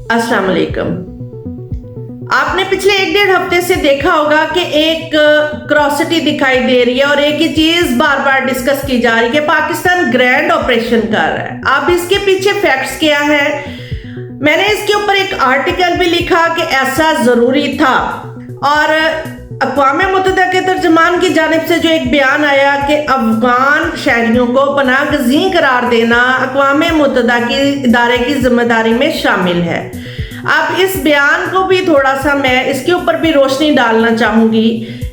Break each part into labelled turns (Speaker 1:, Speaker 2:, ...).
Speaker 1: अस्सलाम वालेकुम। आपने पिछले 1-1.5 हफ्ते से देखा होगा कि एक क्रॉसिटी दिखाई दे रही है और एक ही चीज बार बार डिस्कस की जा रही है कि पाकिस्तान ग्रैंड ऑपरेशन कर रहा है। अब इसके पीछे फैक्ट्स क्या है? मैंने इसके ऊपर एक आर्टिकल भी लिखा कि ऐसा जरूरी था, और अक़वाम मुत्तहिदा के तर्जुमान की जानिब से जो एक बयान आया कि अफगान शहरियों को पनाहगज़ीं करार देना अक़वाम मुत्तहिदा की इदारे की जिम्मेदारी में शामिल है। अब इस बयान को भी थोड़ा सा मैं इसके ऊपर भी रोशनी डालना चाहूँगी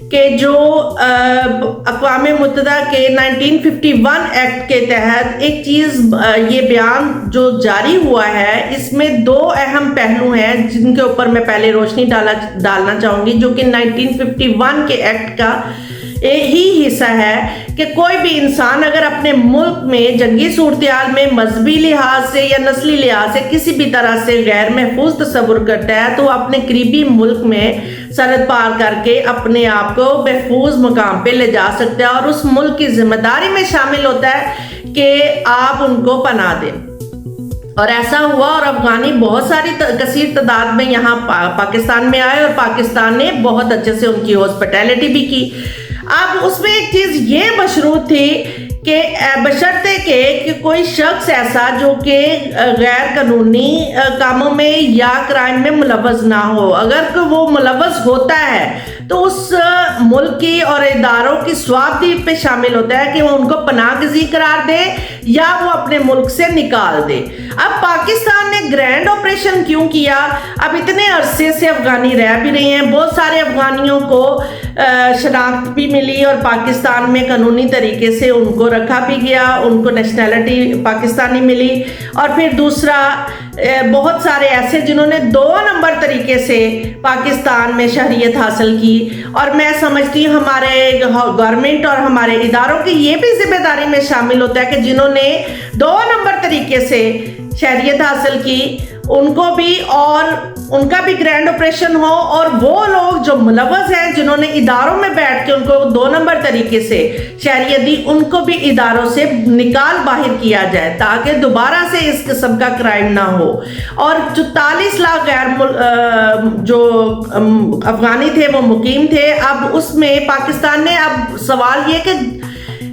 Speaker 1: कि जो अक़वाम मुत्तहिदा के 1951 एक्ट के तहत एक चीज़, ये बयान जो जारी हुआ है, इसमें 2 अहम पहलू हैं जिनके ऊपर मैं पहले रोशनी डालना चाहूँगी, जो कि 1951 के एक्ट का ही हिस्सा है कि कोई भी इंसान अगर अपने मुल्क में जंगी सूरत में मजहबी लिहाज से या नस्ली लिहाज से किसी भी तरह से गैर महफूज तस्वुर करता है तो अपने करीबी मुल्क में सरहद पार करके अपने आप को महफूज मकाम पे ले जा सकता है, और उस मुल्क की जिम्मेदारी में शामिल होता है कि आप उनको पनाह दें। और ऐसा हुआ, और अफगानी बहुत सारी कसीर तादाद में यहाँ पाकिस्तान में आए और पाकिस्तान ने बहुत अच्छे से उनकी हॉस्पिटैलिटी भी की। अब उसमें एक चीज ये मशरूत थी कि बशर्ते कि कोई शख्स ऐसा जो कि गैर कानूनी कामों में या क्राइम में मुलव्वस ना हो, अगर वो मुलव्वस होता है तो उस मुल्क की और इदारों की स्वाबदी पे शामिल होता है कि वो उनको पनाहगज़ी करार दे या वो अपने मुल्क से निकाल दे। अब पाकिस्तान ने ग्रैंड ऑपरेशन क्यों किया? अब इतने अरसे से अफगानी रह भी रहे हैं, बहुत सारे अफगानियों को शनाख्त भी मिली और पाकिस्तान में कानूनी तरीके से उनको रखा भी गया, उनको नेशनैलिटी पाकिस्तानी मिली। और फिर दूसरा, बहुत सारे ऐसे जिन्होंने 2 नंबर तरीके से पाकिस्तान में शहरियत हासिल की, और मैं समझती हूँ हमारे गवर्नमेंट और हमारे इदारों की ये भी जिम्मेदारी में शामिल होता है कि जिन्होंने 2 नंबर तरीके से शहरियत हासिल की उनको भी, और उनका भी ग्रैंड ऑपरेशन हो, और वो लोग जो मुलव्वस हैं जिन्होंने इदारों में बैठ के उनको 2 नंबर तरीके से शहरियत दी, उनको भी इदारों से निकाल बाहर किया जाए ताकि दोबारा से इस किस्म का क्राइम ना हो। और 44 लाख गैर जो अफगानी थे वो मुकीम थे। अब उसमें पाकिस्तान ने, अब सवाल ये कि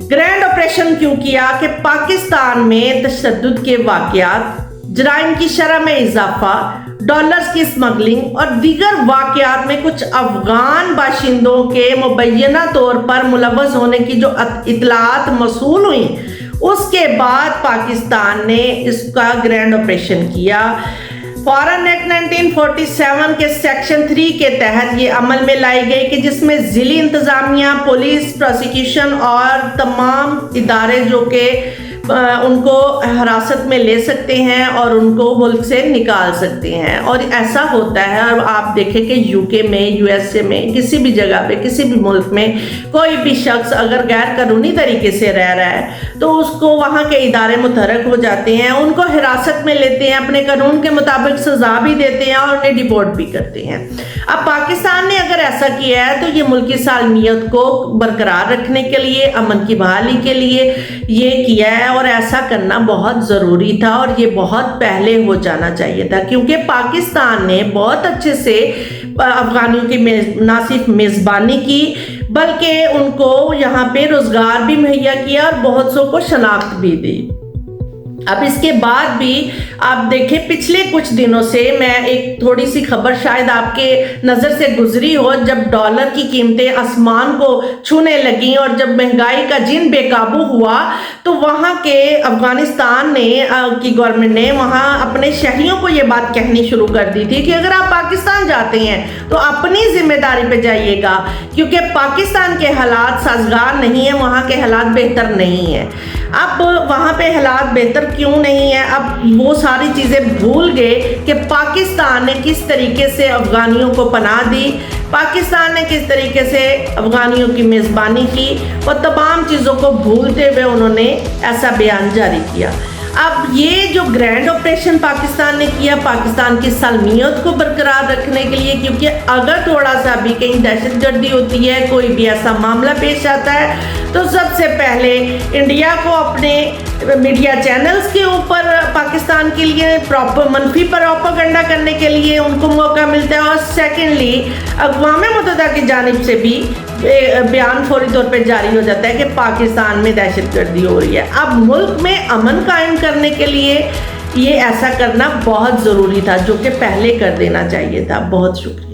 Speaker 1: ग्रैंड ऑपरेशन क्यों किया कि पाकिस्तान में तशद्दुद के वाक़यात, जराइम की शरह में इजाफा, डॉलर्स की स्मगलिंग और दीगर वाक़यात में कुछ अफगान बाशिंदों के मुबैना तौर पर मुलव्वस होने की जो इतलात मौसूल हुई, उसके बाद पाकिस्तान ने इसका ग्रैंड ऑपरेशन किया। फॉरेन एक्ट 1947 के सेक्शन 3 के तहत ये अमल में लाई गई कि जिसमें ज़िली इंतज़ामिया, पुलिस, प्रोसिक्यूशन और तमाम इदारे जो कि उनको हिरासत में ले सकते हैं और उनको मुल्क से निकाल सकते हैं। और ऐसा होता है, और आप देखें कि यूके में, यूएसए में, किसी भी जगह पे, किसी भी मुल्क में कोई भी शख्स अगर गैर कानूनी तरीके से रह रहा है तो उसको वहाँ के इदारे मुतहर्रिक हो जाते हैं, उनको हिरासत में लेते हैं, अपने कानून के मुताबिक सजा भी देते हैं और उन्हें डिपोर्ट भी करते हैं। अब पाकिस्तान ने अगर ऐसा किया है तो ये मुल्क की सालमियत को बरकरार रखने के लिए, अमन की बहाली के लिए ये किया है, और ऐसा करना बहुत ज़रूरी था और ये बहुत पहले हो जाना चाहिए था, क्योंकि पाकिस्तान ने बहुत अच्छे से अफगानियों की ना सिर्फ मेज़बानी की बल्कि उनको यहाँ पे रोज़गार भी मुहैया किया और बहुत सौ को शनाख्त भी दी। अब इसके बाद भी आप देखें, पिछले कुछ दिनों से मैं एक थोड़ी सी खबर शायद आपके नज़र से गुजरी हो, जब डॉलर की कीमतें आसमान को छूने लगी और जब महंगाई का जिन बेकाबू हुआ तो वहाँ के अफगानिस्तान ने की गवर्नमेंट ने वहाँ अपने शहरियों को ये बात कहनी शुरू कर दी थी कि अगर आप पाकिस्तान जाते हैं तो अपनी जिम्मेदारी पे जाइएगा, क्योंकि पाकिस्तान के हालात साजगार नहीं है, वहाँ के हालात बेहतर नहीं है। अब वहाँ पे हालात बेहतर क्यों नहीं है? अब वो सारी चीज़ें भूल गए कि पाकिस्तान ने किस तरीके से अफगानियों को पनाह दी, पाकिस्तान ने किस तरीके से अफगानियों की मेज़बानी की, और तमाम चीज़ों को भूलते हुए उन्होंने ऐसा बयान जारी किया। अब ये जो ग्रैंड ऑपरेशन पाकिस्तान ने किया पाकिस्तान की सालमियत को बरकरार रखने के लिए, क्योंकि अगर थोड़ा सा भी कहीं दहशतगर्दी होती है, कोई भी ऐसा मामला पेश आता है, तो सबसे पहले इंडिया को अपने मीडिया चैनल्स के ऊपर पाकिस्तान के लिए मनफी प्रोपेगेंडा करने के लिए उनको मौका मिलता है, और सेकेंडली अक़वाम मुत्तहिदा की जानिब से भी बयान फौरी तौर पे जारी हो जाता है कि पाकिस्तान में दहशतगर्दी हो रही है। अब मुल्क में अमन कायम करने के लिए ये ऐसा करना बहुत ज़रूरी था, जो कि पहले कर देना चाहिए था। बहुत शुक्रिया।